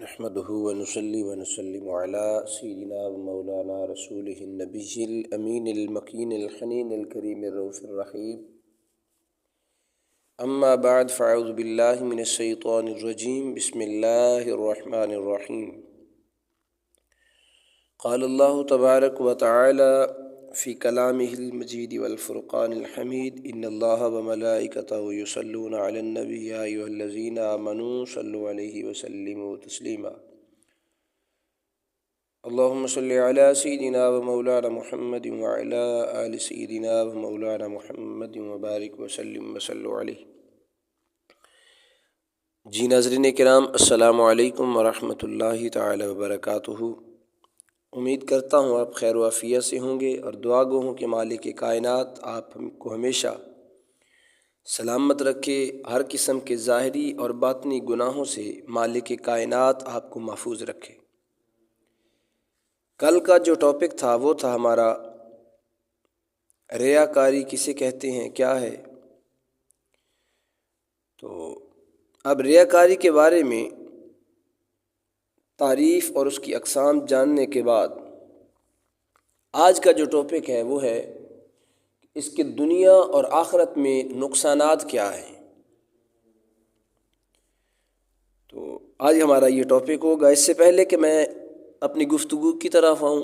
نحمده ونصلي ونسلم على سيدنا ومولانا رسوله النبي الأمين المكين الحنين الكريم الرؤوف الرحيم. أما بعد فأعوذ بالله من الشيطان الرجيم. بسم الله الرحمن الرحيم. قال الله تبارك وتعالى في كلامه المجيد والفرقان الحميد: إن الله وملائكته يصلون على النبي يا أيها الذين آمنوا صلوا عليه وسلموا تسليما. اللهم صل على سيدنا ومولانا محمد وعلى آل سيدنا ومولانا محمد وبارك وسلم وصلوا عليه. جی ناظرین کرام، السلام علیکم ورحمۃ اللہ تعالی وبرکاتہ. امید کرتا ہوں آپ خیر و عافیت سے ہوں گے اور دعا گو ہوں کہ مالک کائنات آپ کو ہمیشہ سلامت رکھے، ہر قسم کے ظاہری اور باطنی گناہوں سے مالک کائنات آپ کو محفوظ رکھے. کل کا جو ٹاپک تھا وہ تھا ہمارا ریاکاری کسے کہتے ہیں، کیا ہے. تو اب ریاکاری کے بارے میں تعریف اور اس کی اقسام جاننے کے بعد آج کا جو ٹاپک ہے وہ ہے اس کے دنیا اور آخرت میں نقصانات کیا ہیں. تو آج ہمارا یہ ٹاپک ہوگا. اس سے پہلے کہ میں اپنی گفتگو کی طرف آؤں،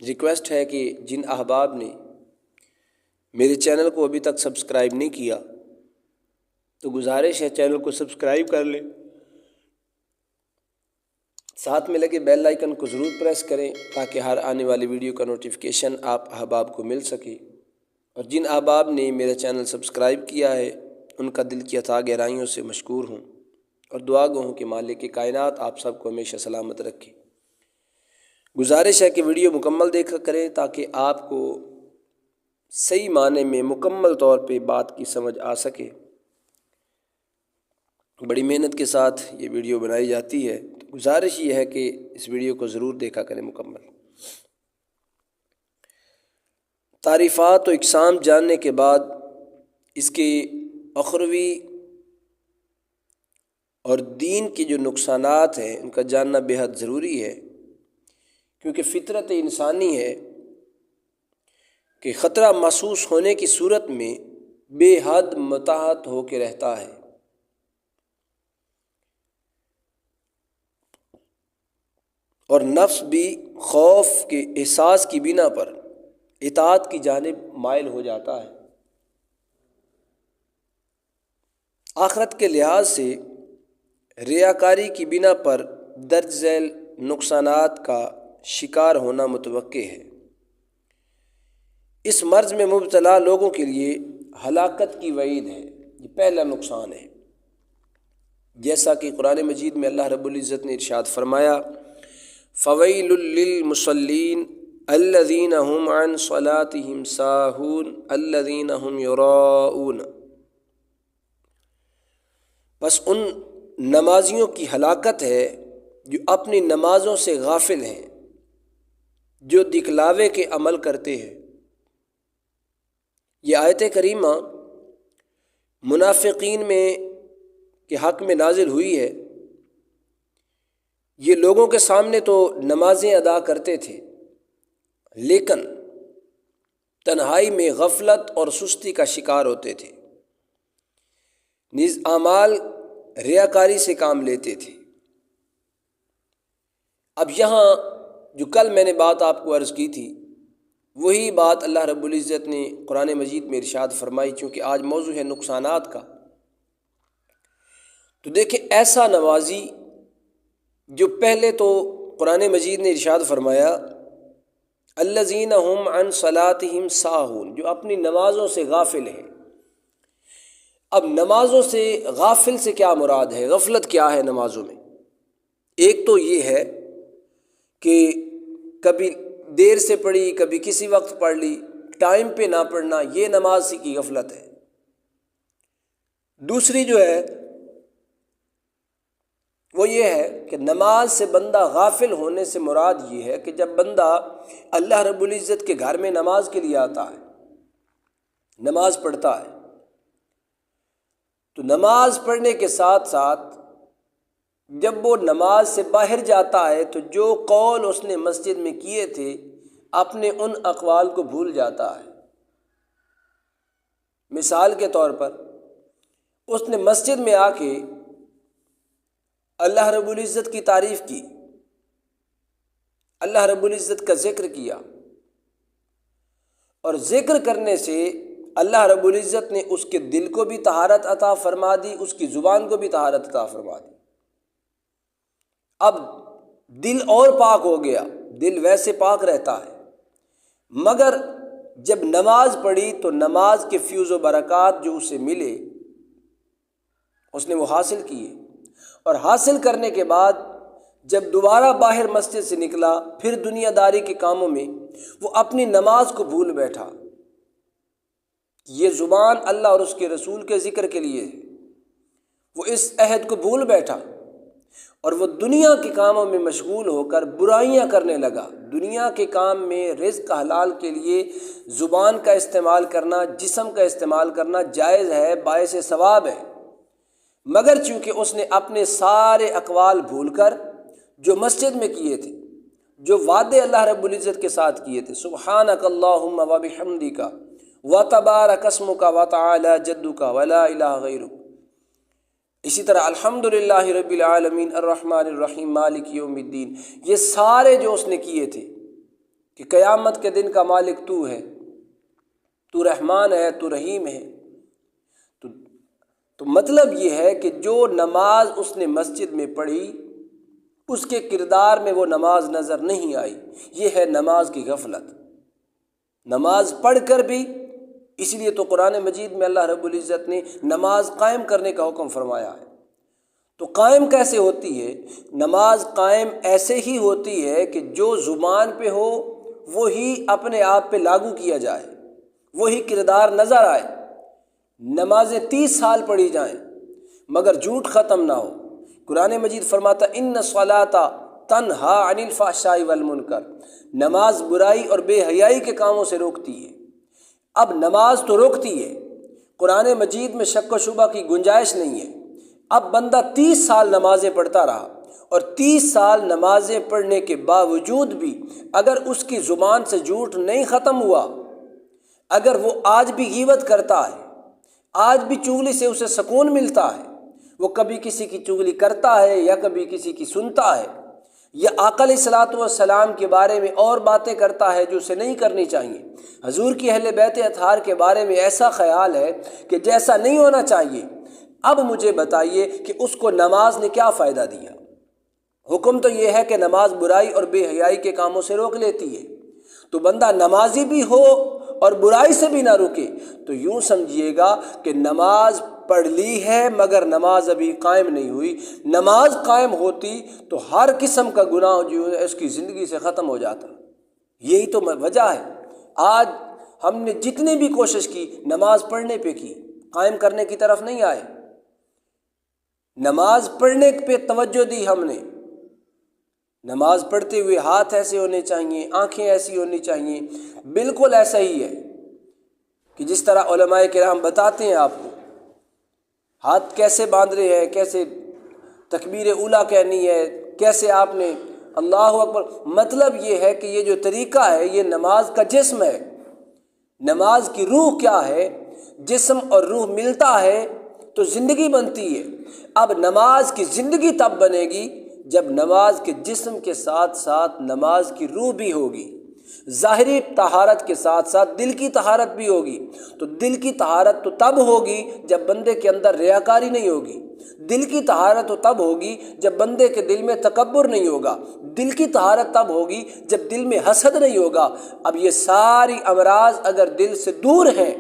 ریکویسٹ ہے کہ جن احباب نے میرے چینل کو ابھی تک سبسکرائب نہیں کیا تو گزارش ہے چینل کو سبسکرائب کر لیں، ساتھ میں لگے بیل آئیکن کو ضرور پریس کریں تاکہ ہر آنے والی ویڈیو کا نوٹیفیکیشن آپ احباب کو مل سکے. اور جن احباب نے میرا چینل سبسکرائب کیا ہے ان کا دل کی اتھاہ گہرائیوں سے مشکور ہوں اور دعا گو ہوں کہ مالک کائنات آپ سب کو ہمیشہ سلامت رکھے. گزارش ہے کہ ویڈیو مکمل دیکھا کریں تاکہ آپ کو صحیح معنی میں مکمل طور پہ بات کی سمجھ آ سکے. بڑی محنت کے ساتھ یہ ویڈیو بنائی جاتی ہے، تو گزارش یہ ہے کہ اس ویڈیو کو ضرور دیکھا کریں مکمل. تعریفات و اقسام جاننے کے بعد اس کے اخروی اور دین کے جو نقصانات ہیں ان کا جاننا بے حد ضروری ہے، کیونکہ فطرت انسانی ہے کہ خطرہ محسوس ہونے کی صورت میں بے حد متاحت ہو کے رہتا ہے. اور نفس بھی خوف کے احساس کی بنا پر اطاعت کی جانب مائل ہو جاتا ہے. آخرت کے لحاظ سے ریاکاری کی بنا پر درج ذیل نقصانات کا شکار ہونا متوقع ہے. اس مرض میں مبتلا لوگوں کے لیے ہلاکت کی وعید ہے. یہ پہلا نقصان ہے. جیسا کہ قرآن مجید میں اللہ رب العزت نے ارشاد فرمایا: فویل للمصلین الذین هم عن صلاتهم ساہون الذین هم یراؤون. بس ان نمازیوں کی ہلاکت ہے جو اپنی نمازوں سے غافل ہیں، جو دکھلاوے کے عمل کرتے ہیں. یہ آیت کریمہ منافقین میں کے حق میں نازل ہوئی ہے. یہ لوگوں کے سامنے تو نمازیں ادا کرتے تھے، لیکن تنہائی میں غفلت اور سستی کا شکار ہوتے تھے، نیز اعمال ریاکاری سے کام لیتے تھے. اب یہاں جو کل میں نے بات آپ کو عرض کی تھی وہی بات اللہ رب العزت نے قرآن مجید میں ارشاد فرمائی. چونکہ آج موضوع ہے نقصانات کا، تو دیکھیں ایسا نمازی جو پہلے تو قرآن مجید نے ارشاد فرمایا الذین هم عن صلاتهم ساہون، جو اپنی نمازوں سے غافل ہیں. اب نمازوں سے غافل سے کیا مراد ہے؟ غفلت کیا ہے نمازوں میں؟ ایک تو یہ ہے کہ کبھی دیر سے پڑھی، کبھی کسی وقت پڑھ لی، ٹائم پہ نہ پڑھنا، یہ نماز کی غفلت ہے. دوسری جو ہے وہ یہ ہے کہ نماز سے بندہ غافل ہونے سے مراد یہ ہے کہ جب بندہ اللہ رب العزت کے گھر میں نماز کے لیے آتا ہے، نماز پڑھتا ہے، تو نماز پڑھنے کے ساتھ ساتھ جب وہ نماز سے باہر جاتا ہے تو جو قول اس نے مسجد میں کیے تھے اپنے ان اقوال کو بھول جاتا ہے۔ مثال کے طور پر اس نے مسجد میں آ کے اللہ رب العزت کی تعریف کی، اللہ رب العزت کا ذکر کیا، اور ذکر کرنے سے اللہ رب العزت نے اس کے دل کو بھی طہارت عطا فرما دی، اس کی زبان کو بھی طہارت عطا فرما دی۔ اب دل اور پاک ہو گیا، دل ویسے پاک رہتا ہے، مگر جب نماز پڑھی تو نماز کے فیوز و برکات جو اسے ملے اس نے وہ حاصل کیے، اور حاصل کرنے کے بعد جب دوبارہ باہر مسجد سے نکلا پھر دنیا داری کے کاموں میں، وہ اپنی نماز کو بھول بیٹھا۔ یہ زبان اللہ اور اس کے رسول کے ذکر کے لیے ہے، وہ اس عہد کو بھول بیٹھا اور وہ دنیا کے کاموں میں مشغول ہو کر برائیاں کرنے لگا۔ دنیا کے کام میں رزق حلال کے لیے زبان کا استعمال کرنا، جسم کا استعمال کرنا جائز ہے، باعث ثواب ہے، مگر چونکہ اس نے اپنے سارے اقوال بھول کر جو مسجد میں کیے تھے، جو وعدے اللہ رب العزت کے ساتھ کیے تھے، سبحانک اللہم و بحمدک وتبارک اسمک وتعالی جدک ولا الہ غیرک، اسی طرح الحمدللہ رب العالمین الرحمن الرحیم مالک یوم الدین، یہ سارے جو اس نے کیے تھے کہ قیامت کے دن کا مالک تو ہے، تو رحمان ہے، تو رحیم ہے، تو مطلب یہ ہے کہ جو نماز اس نے مسجد میں پڑھی اس کے کردار میں وہ نماز نظر نہیں آئی، یہ ہے نماز کی غفلت۔ نماز پڑھ کر بھی، اس لیے تو قرآن مجید میں اللہ رب العزت نے نماز قائم کرنے کا حکم فرمایا ہے۔ تو قائم کیسے ہوتی ہے؟ نماز قائم ایسے ہی ہوتی ہے کہ جو زبان پہ ہو وہی اپنے آپ پہ لاگو کیا جائے، وہی کردار نظر آئے۔ نمازیں 30 سال پڑھی جائیں مگر جھوٹ ختم نہ ہو۔ قرآن مجید فرماتا ان الصلاۃ تنہا عن الفحشاء والمنکر، نماز برائی اور بے حیائی کے کاموں سے روکتی ہے۔ اب نماز تو روکتی ہے، قرآن مجید میں شک و شبہ کی گنجائش نہیں ہے۔ اب بندہ 30 سال نمازیں پڑھتا رہا اور 30 سال نمازیں پڑھنے کے باوجود بھی اگر اس کی زبان سے جھوٹ نہیں ختم ہوا، اگر وہ آج بھی غیبت کرتا ہے، آج بھی چغلی سے اسے سکون ملتا ہے، وہ کبھی کسی کی چغلی کرتا ہے یا کبھی کسی کی سنتا ہے، یا آقا علیہ الصلوۃ والسلام کے بارے میں اور باتیں کرتا ہے جو اسے نہیں کرنی چاہیے، حضور کی اہل بیت اطہار کے بارے میں ایسا خیال ہے کہ جیسا نہیں ہونا چاہیے، اب مجھے بتائیے کہ اس کو نماز نے کیا فائدہ دیا؟ حکم تو یہ ہے کہ نماز برائی اور بے حیائی کے کاموں سے روک لیتی ہے، تو بندہ نمازی بھی ہو اور برائی سے بھی نہ رکے تو یوں سمجھیے گا کہ نماز پڑھ لی ہے مگر نماز ابھی قائم نہیں ہوئی۔ نماز قائم ہوتی تو ہر قسم کا گناہ جو ہے اس کی زندگی سے ختم ہو جاتا۔ یہی تو وجہ ہے آج ہم نے جتنی بھی کوشش کی نماز پڑھنے پہ کی، قائم کرنے کی طرف نہیں آئے۔ نماز پڑھنے پہ توجہ دی ہم نے، نماز پڑھتے ہوئے ہاتھ ایسے ہونے چاہیے، آنکھیں ایسی ہونی چاہیے، بالکل ایسا ہی ہے کہ جس طرح علماء کرام بتاتے ہیں آپ کو، ہاتھ کیسے باندھ رہے ہیں، کیسے تکبیر اولیٰ کہنی ہے، کیسے آپ نے اللہ اکبر۔ مطلب یہ ہے کہ یہ جو طریقہ ہے یہ نماز کا جسم ہے۔ نماز کی روح کیا ہے؟ جسم اور روح ملتا ہے تو زندگی بنتی ہے۔ اب نماز کی زندگی تب بنے گی جب نماز کے جسم کے ساتھ ساتھ نماز کی روح بھی ہوگی، ظاہری طہارت کے ساتھ ساتھ دل کی طہارت بھی ہوگی۔ تو دل کی طہارت تو تب ہوگی جب بندے کے اندر ریاکاری نہیں ہوگی، دل کی طہارت تو تب ہوگی جب بندے کے دل میں تکبر نہیں ہوگا، دل کی طہارت تب ہوگی جب دل میں حسد نہیں ہوگا۔ اب یہ ساری امراض اگر دل سے دور ہیں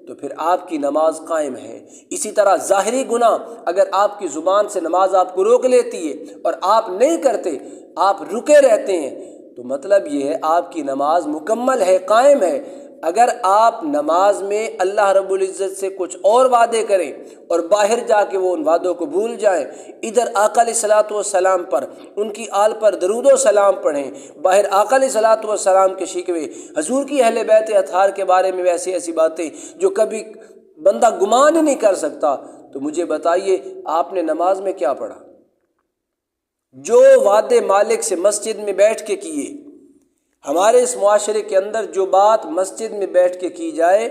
تو پھر آپ کی نماز قائم ہے۔ اسی طرح ظاہری گناہ اگر آپ کی زبان سے نماز آپ کو روک لیتی ہے اور آپ نہیں کرتے، آپ رکے رہتے ہیں، تو مطلب یہ ہے آپ کی نماز مکمل ہے، قائم ہے۔ اگر آپ نماز میں اللہ رب العزت سے کچھ اور وعدے کریں اور باہر جا کے وہ ان وعدوں کو بھول جائیں، ادھر آقا علیہ الصلوۃ والسلام پر، ان کی آل پر درود و سلام پڑھیں، باہر آقا علیہ الصلوۃ والسلام کے شکوے، حضور کی اہل بیت اطہار کے بارے میں ایسی ایسی باتیں جو کبھی بندہ گمان ہی نہیں کر سکتا، تو مجھے بتائیے آپ نے نماز میں کیا پڑھا؟ جو وعدے مالک سے مسجد میں بیٹھ کے کیے، ہمارے اس معاشرے کے اندر جو بات مسجد میں بیٹھ کے کی جائے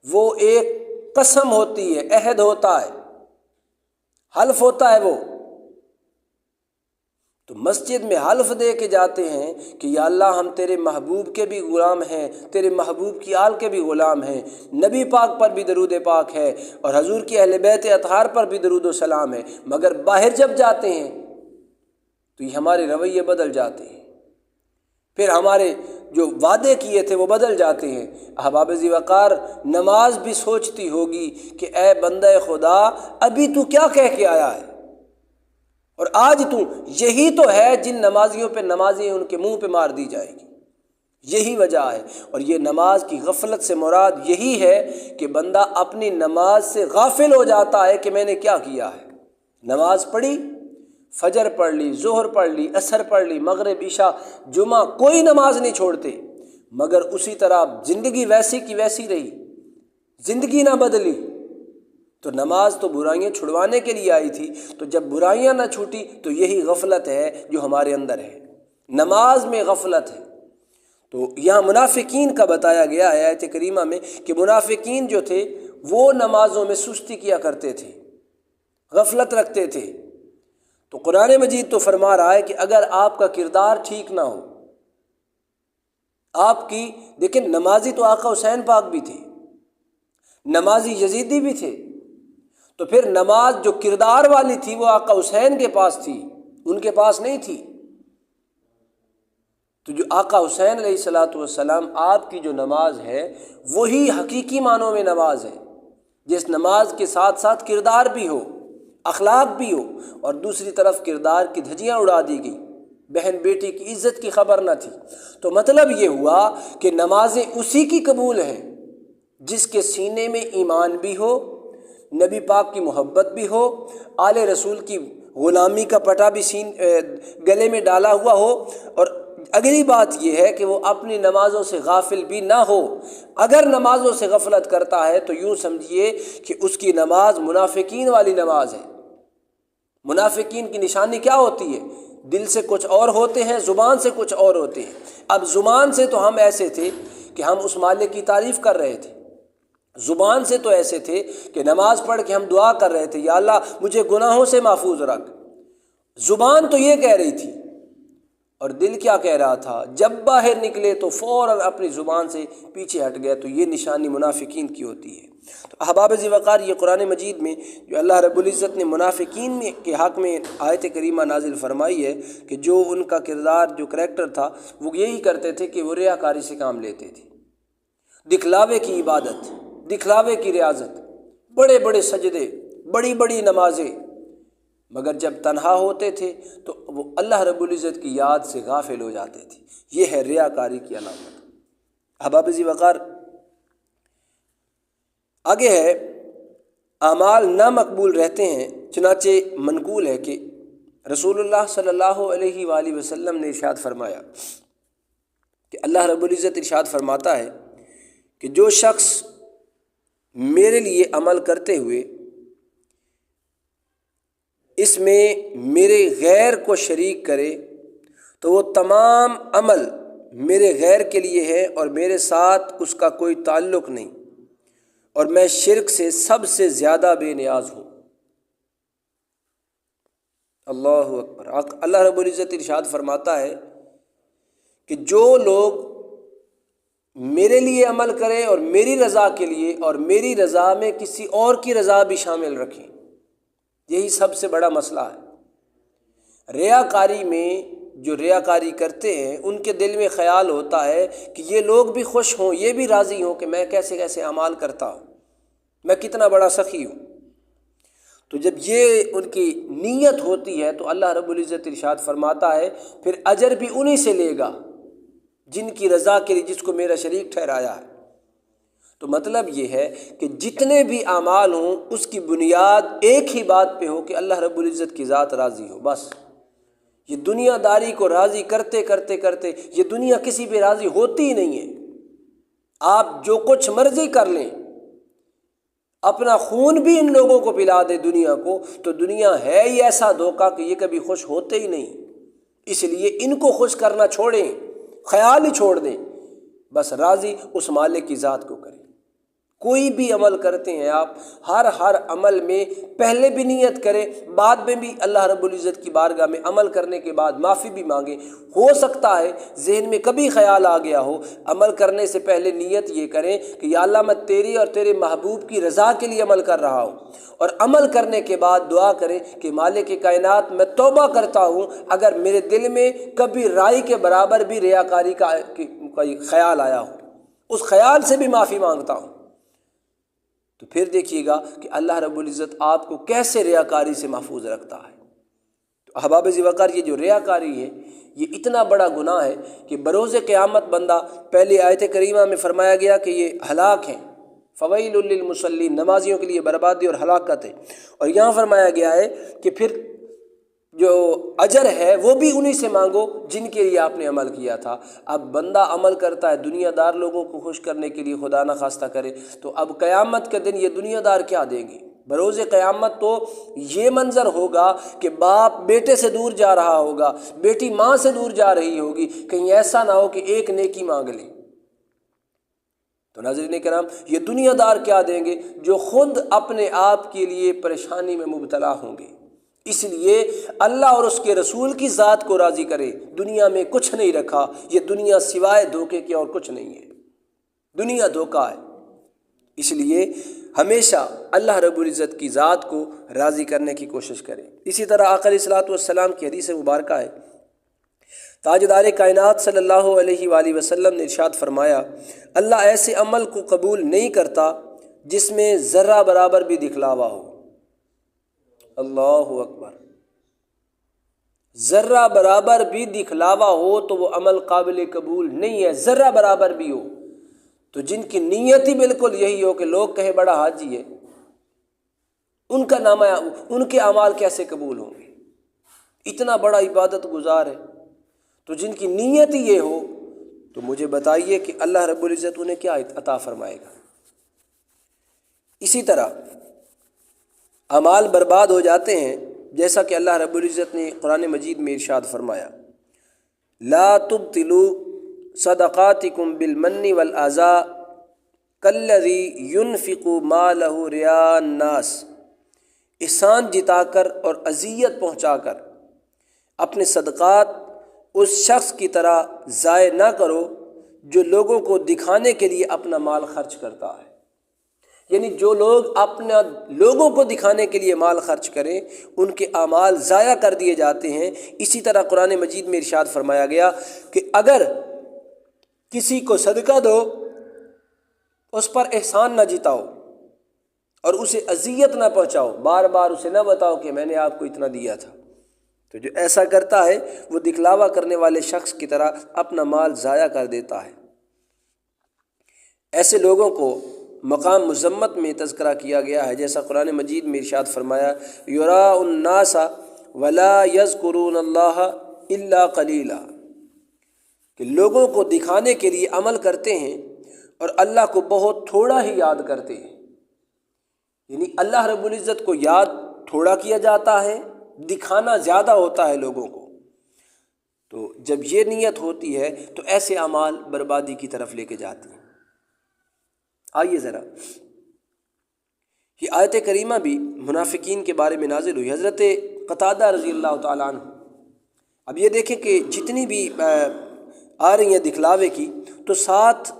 وہ ایک قسم ہوتی ہے، عہد ہوتا ہے، حلف ہوتا ہے وہ، تو مسجد میں حلف دے کے جاتے ہیں کہ یا اللہ ہم تیرے محبوب کے بھی غلام ہیں، تیرے محبوب کی آل کے بھی غلام ہیں، نبی پاک پر بھی درود پاک ہے اور حضور کی اہل بیت اطہار پر بھی درود و سلام ہے، مگر باہر جب جاتے ہیں تو یہ ہمارے رویے بدل جاتے ہیں، پھر ہمارے جو وعدے کیے تھے وہ بدل جاتے ہیں۔ احباب ذی وقار، نماز بھی سوچتی ہوگی کہ اے بندہ خدا ابھی تو کیا کہہ کے آیا ہے، اور آج تو یہی تو ہے جن نمازیوں پہ نمازیں ان کے منہ پہ مار دی جائے گی، یہی وجہ ہے۔ اور یہ نماز کی غفلت سے مراد یہی ہے کہ بندہ اپنی نماز سے غافل ہو جاتا ہے کہ میں نے کیا کیا ہے۔ نماز پڑھی، فجر پڑھ لی، ظہر پڑھ لی، عصر پڑھ لی، مغرب، عشاء، جمعہ، کوئی نماز نہیں چھوڑتے، مگر اسی طرح زندگی ویسی کی ویسی رہی، زندگی نہ بدلی۔ تو نماز تو برائیاں چھڑوانے کے لیے آئی تھی، تو جب برائیاں نہ چھوٹی تو یہی غفلت ہے جو ہمارے اندر ہے، نماز میں غفلت ہے۔ تو یہاں منافقین کا بتایا گیا ہے آیت کریمہ میں کہ منافقین جو تھے وہ نمازوں میں سستی کیا کرتے تھے، غفلت رکھتے تھے۔ تو قرآن مجید تو فرما رہا ہے کہ اگر آپ کا کردار ٹھیک نہ ہو، آپ کی دیکھیں نمازی تو آقا حسین پاک بھی تھے، نمازی یزیدی بھی تھے، تو پھر نماز جو کردار والی تھی وہ آقا حسین کے پاس تھی، ان کے پاس نہیں تھی۔ تو جو آقا حسین علیہ الصلاۃ والسلام آپ کی جو نماز ہے وہی حقیقی معنوں میں نماز ہے، جس نماز کے ساتھ ساتھ کردار بھی ہو، اخلاق بھی ہو، اور دوسری طرف کردار کی دھجیاں اڑا دی گئی، بہن بیٹی کی عزت کی خبر نہ تھی۔ تو مطلب یہ ہوا کہ نمازیں اسی کی قبول ہیں جس کے سینے میں ایمان بھی ہو، نبی پاک کی محبت بھی ہو، آل رسول کی غلامی کا پٹا بھی گلے میں ڈالا ہوا ہو، اور اگلی بات یہ ہے کہ وہ اپنی نمازوں سے غافل بھی نہ ہو۔ اگر نمازوں سے غفلت کرتا ہے تو یوں سمجھیے کہ اس کی نماز منافقین والی نماز ہے۔ منافقین کی نشانی کیا ہوتی ہے؟ دل سے کچھ اور ہوتے ہیں، زبان سے کچھ اور ہوتے ہیں۔ اب زبان سے تو ہم ایسے تھے کہ ہم اس مالک کی تعریف کر رہے تھے، زبان سے تو ایسے تھے کہ نماز پڑھ کے ہم دعا کر رہے تھے یا اللہ مجھے گناہوں سے محفوظ رکھ، زبان تو یہ کہہ رہی تھی، اور دل کیا کہہ رہا تھا؟ جب باہر نکلے تو فوراً اپنی زبان سے پیچھے ہٹ گیا۔ تو یہ نشانی منافقین کی ہوتی ہے۔ تو احباب ذی وقار، یہ قرآن مجید میں جو اللہ رب العزت نے منافقین کے حق میں آیت کریمہ نازل فرمائی ہے کہ جو ان کا کردار، جو کریکٹر تھا، وہ یہی کرتے تھے کہ وہ ریاکاری سے کام لیتے تھے، دکھلاوے کی عبادت، دکھلاوے کی ریاضت، بڑے بڑے سجدے، بڑی بڑی نمازیں، مگر جب تنہا ہوتے تھے تو وہ اللہ رب العزت کی یاد سے غافل ہو جاتے تھے۔ یہ ہے ریاکاری کی علامت۔ احباب ذی وقار، آگے ہے اعمال نامقبول رہتے ہیں، چنانچہ منقول ہے کہ رسول اللہ صلی اللہ علیہ وآلہ وسلم نے ارشاد فرمایا کہ اللہ رب العزت ارشاد فرماتا ہے کہ جو شخص میرے لیے عمل کرتے ہوئے اس میں میرے غیر کو شریک کرے تو وہ تمام عمل میرے غیر کے لیے ہے اور میرے ساتھ اس کا کوئی تعلق نہیں، اور میں شرک سے سب سے زیادہ بے نیاز ہوں۔ اللہ اکبر۔ اللہ رب العزت ارشاد فرماتا ہے کہ جو لوگ میرے لیے عمل کریں اور میری رضا کے لیے، اور میری رضا میں کسی اور کی رضا بھی شامل رکھیں، یہی سب سے بڑا مسئلہ ہے۔ ریاکاری میں جو ریاکاری کرتے ہیں ان کے دل میں خیال ہوتا ہے کہ یہ لوگ بھی خوش ہوں، یہ بھی راضی ہوں کہ میں کیسے کیسے اعمال کرتا ہوں، میں کتنا بڑا سخی ہوں۔ تو جب یہ ان کی نیت ہوتی ہے تو اللہ رب العزت ارشاد فرماتا ہے پھر اجر بھی انہی سے لے گا جن کی رضا کے لیے جس کو میرا شریک ٹھہرایا ہے۔ تو مطلب یہ ہے کہ جتنے بھی اعمال ہوں اس کی بنیاد ایک ہی بات پہ ہو کہ اللہ رب العزت کی ذات راضی ہو، بس۔ یہ دنیا داری کو راضی کرتے کرتے کرتے یہ دنیا کسی پہ راضی ہوتی ہی نہیں ہے۔ آپ جو کچھ مرضی کر لیں، اپنا خون بھی ان لوگوں کو پلا دے دنیا کو، تو دنیا ہے ہی ایسا دھوکہ کہ یہ کبھی خوش ہوتے ہی نہیں۔ اس لیے ان کو خوش کرنا چھوڑیں، خیال ہی چھوڑ دیں، بس راضی اس مالک کی ذات کو کریں۔ کوئی بھی عمل کرتے ہیں آپ، ہر عمل میں پہلے بھی نیت کریں، بعد میں بھی اللہ رب العزت کی بارگاہ میں عمل کرنے کے بعد معافی بھی مانگیں۔ ہو سکتا ہے ذہن میں کبھی خیال آ گیا ہو، عمل کرنے سے پہلے نیت یہ کریں کہ یا اللہ میں تیری اور تیرے محبوب کی رضا کے لیے عمل کر رہا ہوں، اور عمل کرنے کے بعد دعا کریں کہ مالک کائنات میں توبہ کرتا ہوں اگر میرے دل میں کبھی رائی کے برابر بھی ریاکاری کا خیال آیا ہو، اس خیال سے بھی معافی مانگتا ہوں۔ تو پھر دیکھیے گا کہ اللہ رب العزت آپ کو کیسے ریاکاری سے محفوظ رکھتا ہے۔ تو احباب ذی وقار، یہ جو ریاکاری ہے یہ اتنا بڑا گناہ ہے کہ بروز قیامت بندہ، پہلی آیت کریمہ میں فرمایا گیا کہ یہ ہلاک ہیں، فویل للمصلین، نمازیوں کے لیے بربادی اور ہلاکت ہے، اور یہاں فرمایا گیا ہے کہ پھر جو اجر ہے وہ بھی انہی سے مانگو جن کے لیے آپ نے عمل کیا تھا۔ اب بندہ عمل کرتا ہے دنیا دار لوگوں کو خوش کرنے کے لیے، خدا نہ خواستہ کرے، تو اب قیامت کے دن یہ دنیا دار کیا دیں گے؟ بروز قیامت تو یہ منظر ہوگا کہ باپ بیٹے سے دور جا رہا ہوگا، بیٹی ماں سے دور جا رہی ہوگی، کہیں ایسا نہ ہو کہ ایک نیکی مانگ لے۔ تو ناظرین کرام، یہ دنیا دار کیا دیں گے جو خود اپنے آپ کے لیے پریشانی میں مبتلا ہوں گے۔ اس لیے اللہ اور اس کے رسول کی ذات کو راضی کرے، دنیا میں کچھ نہیں رکھا، یہ دنیا سوائے دھوکے کے اور کچھ نہیں ہے، دنیا دھوکہ ہے۔ اس لیے ہمیشہ اللہ رب العزت کی ذات کو راضی کرنے کی کوشش کریں۔ اسی طرح آقا علیہ الصلوۃ والسلام کی حدیث مبارکہ ہے، تاجدار کائنات صلی اللہ علیہ وآلہ وسلم نے ارشاد فرمایا، اللہ ایسے عمل کو قبول نہیں کرتا جس میں ذرہ برابر بھی دکھلاوا ہو۔ اللہ اکبر، ذرہ برابر بھی دکھلاوا ہو تو وہ عمل قابل قبول نہیں ہے، ذرہ برابر بھی ہو۔ تو جن کی نیت ہی بالکل یہی ہو کہ لوگ کہیں بڑا حاجی ہے، ان کا نامہ، ان کے اعمال کیسے قبول ہوں گے؟ اتنا بڑا عبادت گزار ہے، تو جن کی نیت ہی یہ ہو تو مجھے بتائیے کہ اللہ رب العزت انہیں کیا عطا فرمائے گا۔ اسی طرح اعمال برباد ہو جاتے ہیں، جیسا کہ اللہ رب العزت نے قرآن مجید میں ارشاد فرمایا، لا تبطلوا صدقاتکم بالمن والاذى کالذی ينفق مالہ رئاء الناس، احسان جتا کر اور اذیت پہنچا کر اپنے صدقات اس شخص کی طرح ضائع نہ کرو جو لوگوں کو دکھانے کے لیے اپنا مال خرچ کرتا ہے۔ یعنی جو لوگ اپنا لوگوں کو دکھانے کے لیے مال خرچ کریں ان کے اعمال ضائع کر دیے جاتے ہیں۔ اسی طرح قرآن مجید میں ارشاد فرمایا گیا کہ اگر کسی کو صدقہ دو، اس پر احسان نہ جتاؤ اور اسے اذیت نہ پہنچاؤ، بار بار اسے نہ بتاؤ کہ میں نے آپ کو اتنا دیا تھا، تو جو ایسا کرتا ہے وہ دکھلاوا کرنے والے شخص کی طرح اپنا مال ضائع کر دیتا ہے۔ ایسے لوگوں کو مقام مذمت میں تذکرہ کیا گیا ہے، جیسا قرآن مجید میں ارشاد فرمایا، یراء الناس ولا یذکرون اللہ الا قلیلا، کہ لوگوں کو دکھانے کے لیے عمل کرتے ہیں اور اللہ کو بہت تھوڑا ہی یاد کرتے ہیں۔ یعنی اللہ رب العزت کو یاد تھوڑا کیا جاتا ہے، دکھانا زیادہ ہوتا ہے لوگوں کو۔ تو جب یہ نیت ہوتی ہے تو ایسے اعمال بربادی کی طرف لے کے جاتے ہیں۔ آئیے ذرا، یہ آیت کریمہ بھی منافقین کے بارے میں نازل ہوئی، حضرت قتادہ رضی اللہ تعالیٰ عنہ۔ اب یہ دیکھیں کہ جتنی بھی آ رہی ہیں دکھلاوے کی، تو ساتھ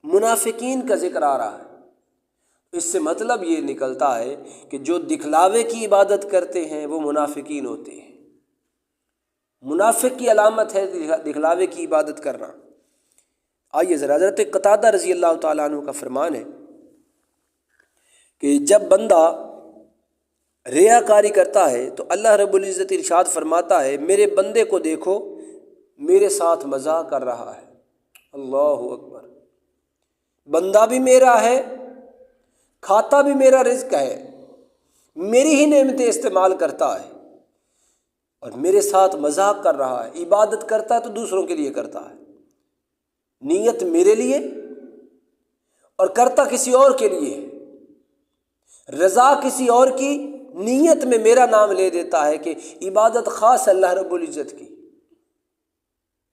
منافقین کا ذکر آ رہا ہے۔ اس سے مطلب یہ نکلتا ہے کہ جو دکھلاوے کی عبادت کرتے ہیں وہ منافقین ہوتے ہیں۔ منافق کی علامت ہے دکھلاوے کی عبادت کرنا۔ آئیے ذرا، حضرت قتادہ رضی اللہ تعالیٰ عنہ کا فرمان ہے کہ جب بندہ ریاکاری کرتا ہے تو اللہ رب العزت ارشاد فرماتا ہے، میرے بندے کو دیکھو میرے ساتھ مزاح کر رہا ہے۔ اللہ اکبر، بندہ بھی میرا ہے، کھاتا بھی میرا رزق ہے، میری ہی نعمتیں استعمال کرتا ہے اور میرے ساتھ مذاق کر رہا ہے۔ عبادت کرتا ہے تو دوسروں کے لیے کرتا ہے، نیت میرے لیے اور کرتا کسی اور کے لیے۔ رضا کسی اور کی، نیت میں میرا نام لے دیتا ہے کہ عبادت خاص اللہ رب العزت کی۔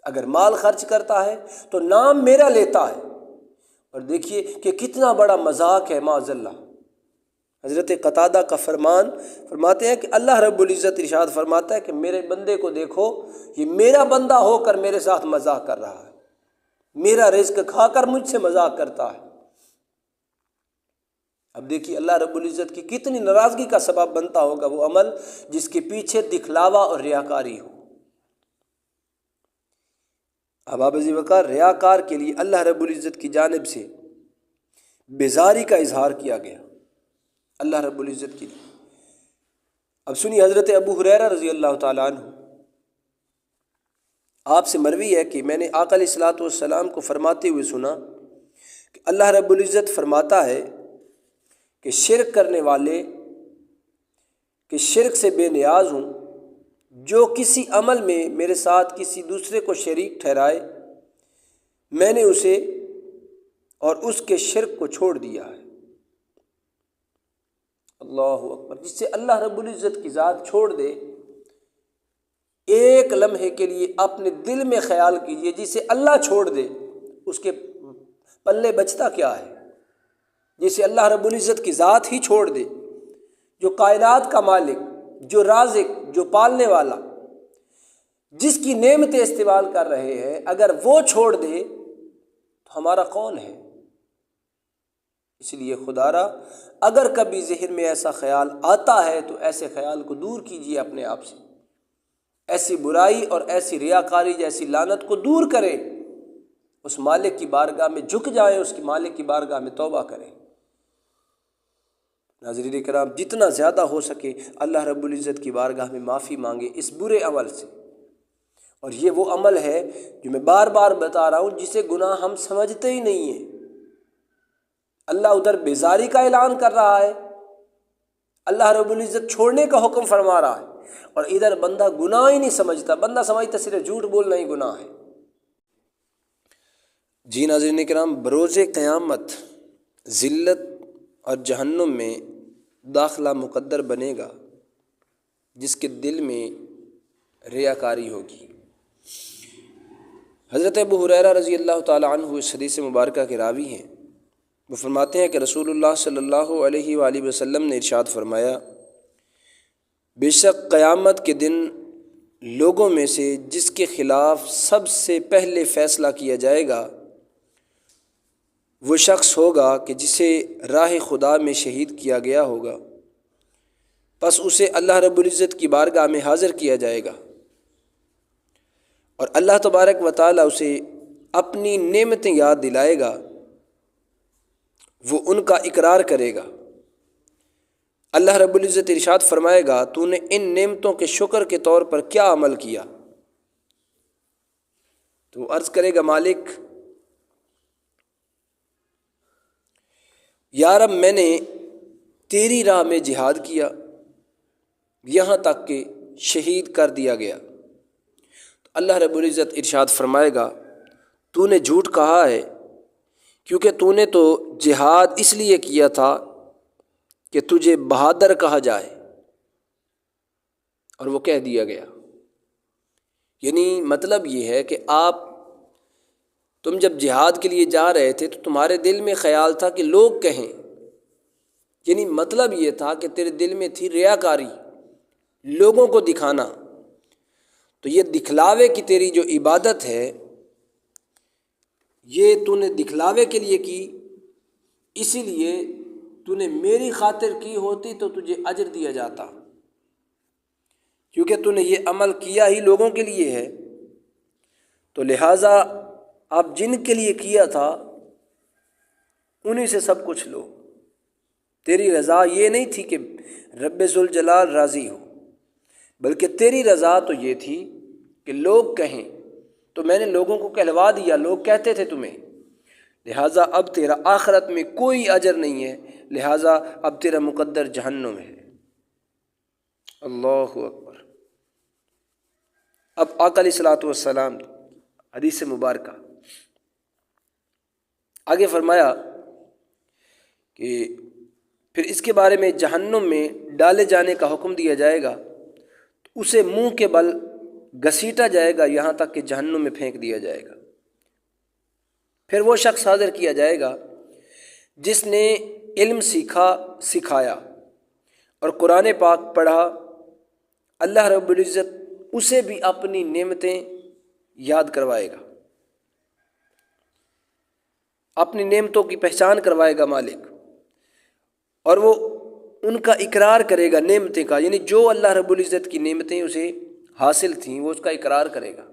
اگر مال خرچ کرتا ہے تو نام میرا لیتا ہے۔ اور دیکھیے کہ کتنا بڑا مذاق ہے معاذ اللہ۔ حضرت قتادہ کا فرماتے ہیں کہ اللہ رب العزت ارشاد فرماتا ہے کہ میرے بندے کو دیکھو، یہ میرا بندہ ہو کر میرے ساتھ مذاق کر رہا ہے، میرا رزق کھا کر مجھ سے مذاق کرتا ہے۔ اب دیکھیے اللہ رب العزت کی کتنی ناراضگی کا سبب بنتا ہوگا وہ عمل جس کے پیچھے دکھلاوا اور ریاکاری ہو۔ اب ابی وقار ریاکار کے لیے اللہ رب العزت کی جانب سے بیزاری کا اظہار کیا گیا اللہ رب العزت کے لیے۔ اب سنیے حضرت ابو ہریرہ رضی اللہ تعالیٰ عنہ، آپ سے مروی ہے کہ میں نے آقا علیہ الصلوۃ والسلام کو فرماتے ہوئے سنا کہ اللہ رب العزت فرماتا ہے کہ شرک کرنے والے کہ شرک سے بے نیاز ہوں، جو کسی عمل میں میرے ساتھ کسی دوسرے کو شریک ٹھہرائے میں نے اسے اور اس کے شرک کو چھوڑ دیا ہے۔ اللہ اکبر۔ جس سے اللہ رب العزت کی ذات چھوڑ دے، ایک لمحے کے لیے اپنے دل میں خیال کیجئے جسے اللہ چھوڑ دے اس کے پلے بچتا کیا ہے؟ جسے اللہ رب العزت کی ذات ہی چھوڑ دے، جو کائنات کا مالک، جو رازق، جو پالنے والا، جس کی نعمتیں استعمال کر رہے ہیں، اگر وہ چھوڑ دے تو ہمارا کون ہے؟ اس لیے خدا را اگر کبھی ذہن میں ایسا خیال آتا ہے تو ایسے خیال کو دور کیجیے اپنے آپ سے، ایسی برائی اور ایسی ریاکاری جیسی لعنت کو دور کریں، اس مالک کی بارگاہ میں جھک جائیں، اس کی مالک کی بارگاہ میں توبہ کریں۔ ناظرین کرام، جتنا زیادہ ہو سکے اللہ رب العزت کی بارگاہ میں معافی مانگے اس برے عمل سے۔ اور یہ وہ عمل ہے جو میں بار بار بتا رہا ہوں جسے گناہ ہم سمجھتے ہی نہیں ہیں۔ اللہ ادھر بیزاری کا اعلان کر رہا ہے، اللہ رب العزت چھوڑنے کا حکم فرما رہا ہے، اور ادھر بندہ گناہ ہی نہیں سمجھتا، بندہ سمجھتا صرف جھوٹ بولنا ہی گناہ ہے۔ جی ناظرین کرام، بروز قیامت ذلت اور جہنم میں داخلہ مقدر بنے گا جس کے دل میں ریاکاری ہوگی۔ حضرت ابو ہریرہ رضی اللہ تعالیٰ عنہ اس حدیث مبارکہ کے راوی ہیں، وہ فرماتے ہیں کہ رسول اللہ صلی اللہ علیہ وآلہ وسلم نے ارشاد فرمایا، بے شک قیامت کے دن لوگوں میں سے جس کے خلاف سب سے پہلے فیصلہ کیا جائے گا وہ شخص ہوگا کہ جسے راہ خدا میں شہید کیا گیا ہوگا، پس اسے اللہ رب العزت کی بارگاہ میں حاضر کیا جائے گا، اور اللہ تبارک و تعالیٰ اسے اپنی نعمتیں یاد دلائے گا، وہ ان کا اقرار کرے گا۔ اللہ رب العزت ارشاد فرمائے گا، تو نے ان نعمتوں کے شکر کے طور پر کیا عمل کیا؟ تو عرض کرے گا، مالک یا رب میں نے تیری راہ میں جہاد کیا یہاں تک کہ شہید کر دیا گیا۔ تو اللہ رب العزت ارشاد فرمائے گا، تو نے جھوٹ کہا ہے، کیونکہ تو نے تو جہاد اس لیے کیا تھا کہ تجھے بہادر کہا جائے، اور وہ کہہ دیا گیا۔ یعنی مطلب یہ ہے کہ تم جب جہاد کے لیے جا رہے تھے تو تمہارے دل میں خیال تھا کہ لوگ کہیں، یعنی مطلب یہ تھا کہ تیرے دل میں تھی ریاکاری، لوگوں کو دکھانا۔ تو یہ دکھلاوے کی تیری جو عبادت ہے یہ تو نے دکھلاوے کے لیے کی، اسی لیے تو نے میری خاطر کی ہوتی تو تجھے اجر دیا جاتا، کیونکہ تو نے یہ عمل کیا ہی لوگوں کے لیے ہے، تو لہٰذا اب جن کے لیے کیا تھا انہی سے سب کچھ لو۔ تیری رضا یہ نہیں تھی کہ رب ذوالجلال راضی ہو، بلکہ تیری رضا تو یہ تھی کہ لوگ کہیں، تو میں نے لوگوں کو کہلوا دیا، لوگ کہتے تھے تمہیں، لہٰذا اب تیرا آخرت میں کوئی اجر نہیں ہے، لہٰذا اب تیرا مقدر جہنم ہے۔ اللہ اکبر۔ اب آقا علیہ الصلوۃ والسلام حدیث مبارکہ آگے فرمایا کہ پھر اس کے بارے میں جہنم میں ڈالے جانے کا حکم دیا جائے گا، اسے منہ کے بل گھسیٹا جائے گا یہاں تک کہ جہنم میں پھینک دیا جائے گا۔ پھر وہ شخص حاضر کیا جائے گا جس نے علم سیکھا، سکھایا اور قرآن پاک پڑھا، اللہ رب العزت اسے بھی اپنی نعمتیں یاد کروائے گا، اپنی نعمتوں کی پہچان کروائے گا مالک، اور وہ ان کا اقرار کرے گا نعمتیں کا، یعنی جو اللہ رب العزت کی نعمتیں اسے حاصل تھیں وہ اس کا اقرار کرے گا۔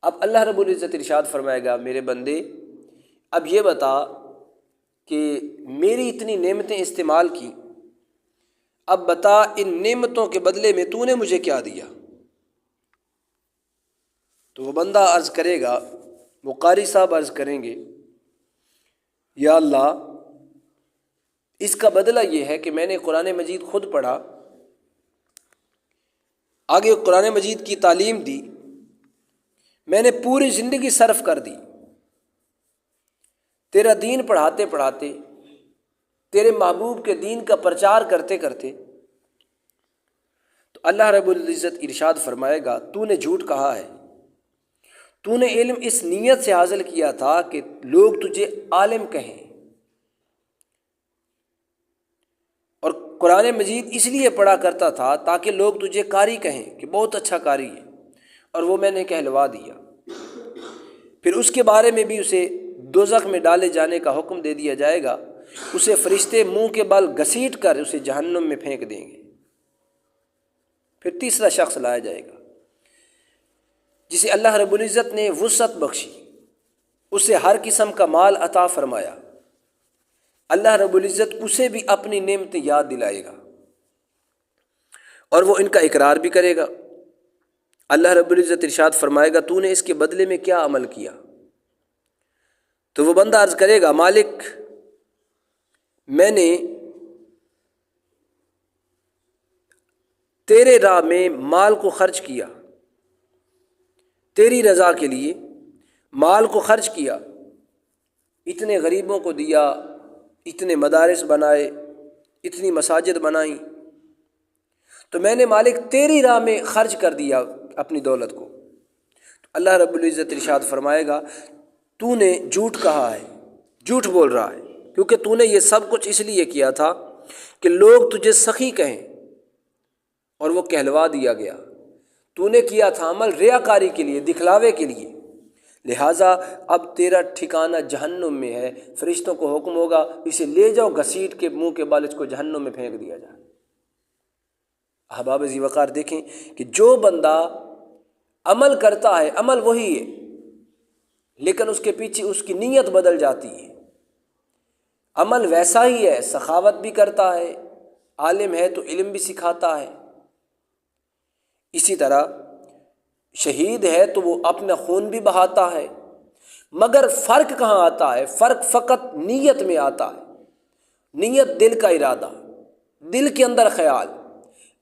اب اللہ رب العزت ارشاد فرمائے گا، میرے بندے اب یہ بتا کہ میری اتنی نعمتیں استعمال کی، اب بتا ان نعمتوں کے بدلے میں تو نے مجھے کیا دیا؟ تو وہ بندہ عرض کرے گا، وہ قاری صاحب عرض کریں گے، یا اللہ اس کا بدلہ یہ ہے کہ میں نے قرآن مجید خود پڑھا، آگے قرآن مجید کی تعلیم دی، میں نے پوری زندگی صرف کر دی تیرا دین پڑھاتے پڑھاتے، تیرے محبوب کے دین کا پرچار کرتے کرتے۔ تو اللہ رب العزت ارشاد فرمائے گا، تو نے جھوٹ کہا ہے، تو نے علم اس نیت سے حاصل کیا تھا کہ لوگ تجھے عالم کہیں، اور قرآن مجید اس لیے پڑھا کرتا تھا تاکہ لوگ تجھے قاری کہیں کہ بہت اچھا قاری ہے، اور وہ میں نے کہلوا دیا۔ پھر اس کے بارے میں بھی اسے دوزخ میں ڈالے جانے کا حکم دے دیا جائے گا، اسے فرشتے منہ کے بل گھسیٹ کر اسے جہنم میں پھینک دیں گے۔ پھر تیسرا شخص لایا جائے گا جسے اللہ رب العزت نے وسعت بخشی، اسے ہر قسم کا مال عطا فرمایا، اللہ رب العزت اسے بھی اپنی نعمتیں یاد دلائے گا اور وہ ان کا اقرار بھی کرے گا۔ اللہ رب العزت ارشاد فرمائے گا، تو نے اس کے بدلے میں کیا عمل کیا؟ تو وہ بندہ عرض کرے گا، مالک میں نے تیرے راہ میں مال کو خرچ کیا، تیری رضا کے لیے مال کو خرچ کیا، اتنے غریبوں کو دیا، اتنے مدارس بنائے، اتنی مساجد بنائیں، تو میں نے مالک تیری راہ میں خرچ کر دیا اپنی دولت کو۔ اللہ رب العزت ارشاد فرمائے گا، تو نے جھوٹ کہا ہے، جھوٹ بول رہا ہے، کیونکہ تو نے یہ سب کچھ اس لیے کیا تھا کہ لوگ تجھے سخی کہیں، اور وہ کہلوا دیا گیا۔ تو نے کیا تھا عمل ریاکاری کے لیے، دکھلاوے کے لیے، لہٰذا اب تیرا ٹھکانہ جہنم میں ہے۔ فرشتوں کو حکم ہوگا، اسے لے جاؤ گھسیٹ کے منہ کے بال اس کو جہنم میں پھینک دیا جائے۔ احباب ذی وقار دیکھیں کہ جو بندہ عمل کرتا ہے، عمل وہی ہے لیکن اس کے پیچھے اس کی نیت بدل جاتی ہے۔ عمل ویسا ہی ہے، سخاوت بھی کرتا ہے، عالم ہے تو علم بھی سکھاتا ہے، اسی طرح شہید ہے تو وہ اپنا خون بھی بہاتا ہے، مگر فرق کہاں آتا ہے؟ فرق فقط نیت میں آتا ہے۔ نیت دل کا ارادہ، دل کے اندر خیال،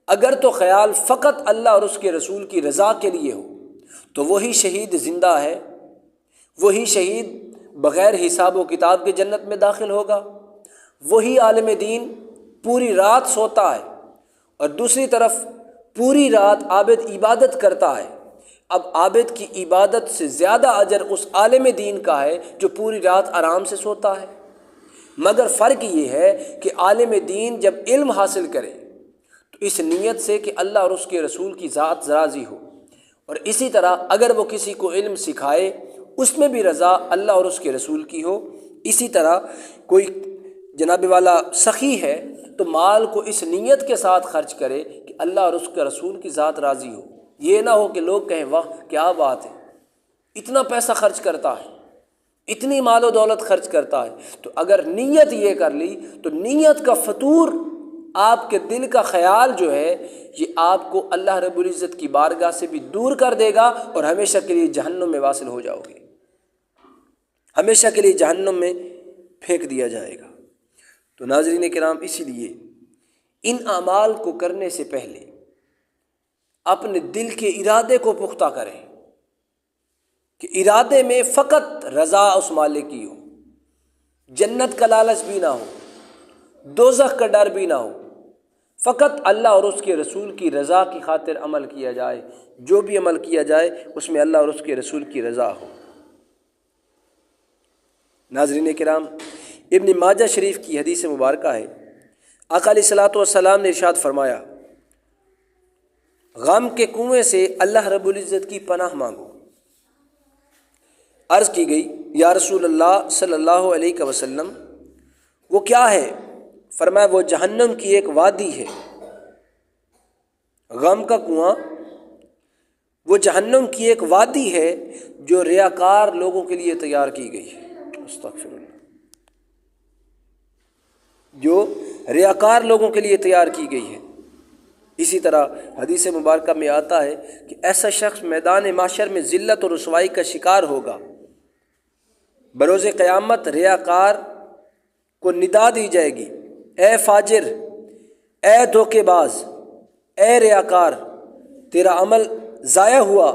اگر تو خیال فقط اللہ اور اس کے رسول کی رضا کے لیے ہو تو وہی شہید زندہ ہے، وہی شہید بغیر حساب و کتاب کے جنت میں داخل ہوگا۔ وہی عالم دین پوری رات سوتا ہے اور دوسری طرف پوری رات عابد عبادت کرتا ہے، اب عابد کی عبادت سے زیادہ اجر اس عالم دین کا ہے جو پوری رات آرام سے سوتا ہے۔ مگر فرق یہ ہے کہ عالم دین جب علم حاصل کرے تو اس نیت سے کہ اللہ اور اس کے رسول کی ذات راضی ہو، اور اسی طرح اگر وہ کسی کو علم سکھائے اس میں بھی رضا اللہ اور اس کے رسول کی ہو۔ اسی طرح کوئی جناب والا سخی ہے تو مال کو اس نیت کے ساتھ خرچ کرے کہ اللہ اور اس کے رسول کی ذات راضی ہو، یہ نہ ہو کہ لوگ کہیں واہ کیا بات ہے، اتنا پیسہ خرچ کرتا ہے، اتنی مال و دولت خرچ کرتا ہے۔ تو اگر نیت یہ کر لی تو نیت کا فطور، آپ کے دل کا خیال جو ہے یہ آپ کو اللہ رب العزت کی بارگاہ سے بھی دور کر دے گا اور ہمیشہ کے لیے جہنم میں واصل ہو جاؤ گے، ہمیشہ کے لیے جہنم میں پھینک دیا جائے گا۔ تو ناظرین کرام، اسی لیے ان اعمال کو کرنے سے پہلے اپنے دل کے ارادے کو پختہ کریں کہ ارادے میں فقط رضا اس مالک کی ہو، جنت کا لالچ بھی نہ ہو، دوزخ کا ڈر بھی نہ ہو، فقط اللہ اور اس کے رسول کی رضا کی خاطر عمل کیا جائے، جو بھی عمل کیا جائے اس میں اللہ اور اس کے رسول کی رضا ہو۔ ناظرین کرام، ابن ماجہ شریف کی حدیث مبارکہ ہے، آقا علیہ الصلوۃ والسلام نے ارشاد فرمایا، غم کے کنویں سے اللہ رب العزت کی پناہ مانگو۔ عرض کی گئی، یا رسول اللہ صلی اللہ علیہ وسلم وہ کیا ہے؟ فرمایا وہ جہنم کی ایک وادی ہے۔ غم کا کنواں وہ جہنم کی ایک وادی ہے جو ریاکار لوگوں کے لیے تیار کی گئی ہے۔ استغفر اللہ، جو ریاکار لوگوں کے لیے تیار کی گئی ہے۔ اسی طرح حدیث مبارکہ میں آتا ہے کہ ایسا شخص میدان محشر میں ذلت اور رسوائی کا شکار ہوگا۔ بروز قیامت ریاکار کو ندا دی جائے گی، اے فاجر، اے دھوکے باز، اے ریاکار، تیرا عمل ضائع ہوا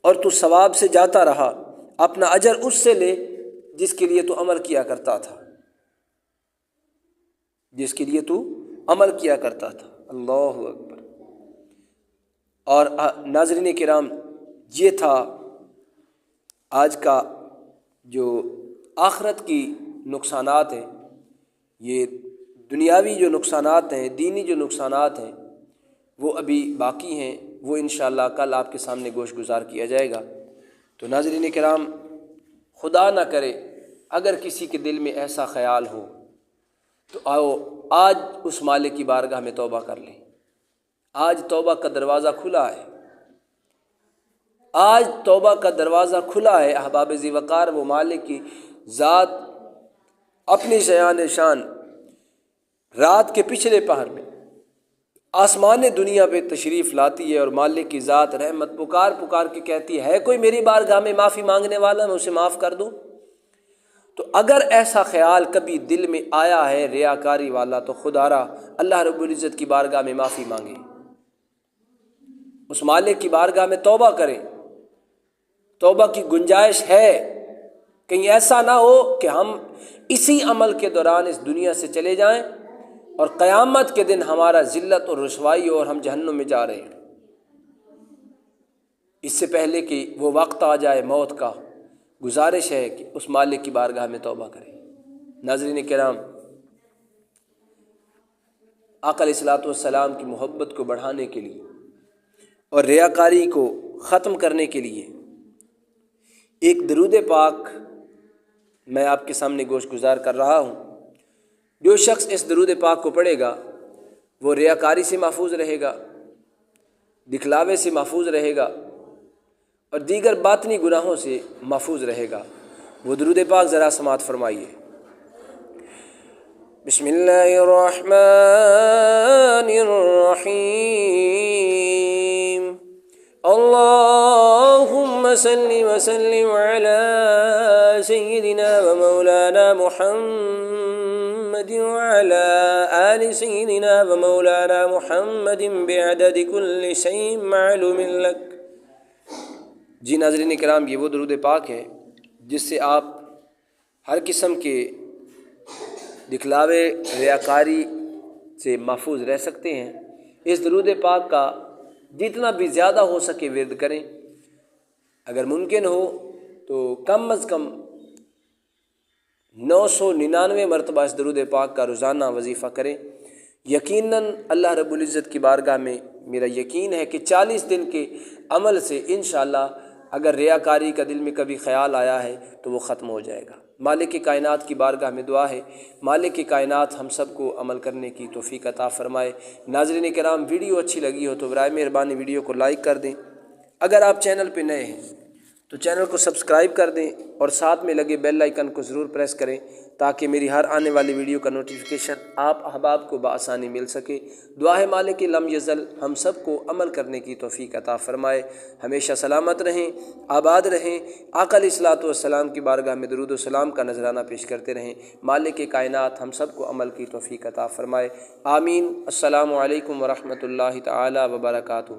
اور تو ثواب سے جاتا رہا، اپنا اجر اس سے لے جس کے لیے تو عمل کیا کرتا تھا، جس کے لیے تو عمل کیا کرتا تھا۔ اللہ اکبر۔ اور ناظرین کرام، یہ تھا آج کا جو آخرت کی نقصانات ہیں، یہ دنیاوی جو نقصانات ہیں، دینی جو نقصانات ہیں، وہ ابھی باقی ہیں، وہ انشاءاللہ کل آپ کے سامنے گوش گزار کیا جائے گا۔ تو ناظرین کرام، خدا نہ کرے اگر کسی کے دل میں ایسا خیال ہو تو آؤ آج اس مالک کی بارگاہ میں توبہ کر لیں۔ آج توبہ کا دروازہ کھلا ہے، آج توبہ کا دروازہ کھلا ہے۔ احباب ذی وقار، وہ مالک کی ذات اپنی شیان شان رات کے پچھلے پہر میں آسمان دنیا پہ تشریف لاتی ہے، اور مالک کی ذات رحمت پکار پکار کے کہتی ہے کوئی میری بارگاہ میں معافی مانگنے والا، میں اسے معاف کر دوں؟ تو اگر ایسا خیال کبھی دل میں آیا ہے ریاکاری والا، تو خدا را اللہ رب العزت کی بارگاہ میں معافی مانگے، اس مالک کی بارگاہ میں توبہ کریں۔ توبہ کی گنجائش ہے، کہیں ایسا نہ ہو کہ ہم اسی عمل کے دوران اس دنیا سے چلے جائیں اور قیامت کے دن ہمارا ذلت اور رسوائی ہو اور ہم جہنم میں جا رہے ہیں۔ اس سے پہلے کہ وہ وقت آ جائے موت کا، گزارش ہے کہ اس مالک کی بارگاہ میں توبہ کریں۔ ناظرین کرام، آقا علیہ الصلوۃ والسلام کی محبت کو بڑھانے کے لیے اور ریاکاری کو ختم کرنے کے لیے ایک درود پاک میں آپ کے سامنے گوش گزار کر رہا ہوں۔ جو شخص اس درود پاک کو پڑھے گا وہ ریاکاری سے محفوظ رہے گا، دکھلاوے سے محفوظ رہے گا، اور دیگر باطنی گناہوں سے محفوظ رہے گا۔ وہ درود پاک ذرا سماعت فرمائیے۔ بسم اللہ الرحمن الرحیم، اللہم صلی وسلم علی سیدنا و مولانا محمد وعلی آل سیدنا و مولانا محمد بعدد کل شیء معلوم لک۔ جی ناظرین کرام، یہ وہ درود پاک ہے جس سے آپ ہر قسم کے دکھلاوے ریاکاری سے محفوظ رہ سکتے ہیں۔ اس درود پاک کا جتنا بھی زیادہ ہو سکے ورد کریں، اگر ممکن ہو تو کم از کم 999 مرتبہ اس درود پاک کا روزانہ وظیفہ کریں۔ یقیناً اللہ رب العزت کی بارگاہ میں میرا یقین ہے کہ 40 دن کے عمل سے انشاءاللہ اگر ریاکاری کا دل میں کبھی خیال آیا ہے تو وہ ختم ہو جائے گا۔ مالک کائنات کی بارگاہ میں دعا ہے، مالک کائنات ہم سب کو عمل کرنے کی توفیق عطا فرمائے۔ ناظرین کرام، ویڈیو اچھی لگی ہو تو برائے مہربانی ویڈیو کو لائک کر دیں۔ اگر آپ چینل پہ نئے ہیں تو چینل کو سبسکرائب کر دیں اور ساتھ میں لگے بیل آئیکن کو ضرور پریس کریں تاکہ میری ہر آنے والی ویڈیو کا نوٹیفیکیشن آپ احباب کو بآسانی مل سکے۔ دعا ہے مالک لم یزل ہم سب کو عمل کرنے کی توفیق عطا فرمائے۔ ہمیشہ سلامت رہیں، آباد رہیں، آقا علیہ الصلوۃ والسلام کی بارگاہ میں درود و سلام کا نذرانہ پیش کرتے رہیں۔ مالک کائنات ہم سب کو عمل کی توفیق عطا فرمائے۔ آمین۔ السلام علیکم ورحمۃ اللہ تعالی وبرکاتہ۔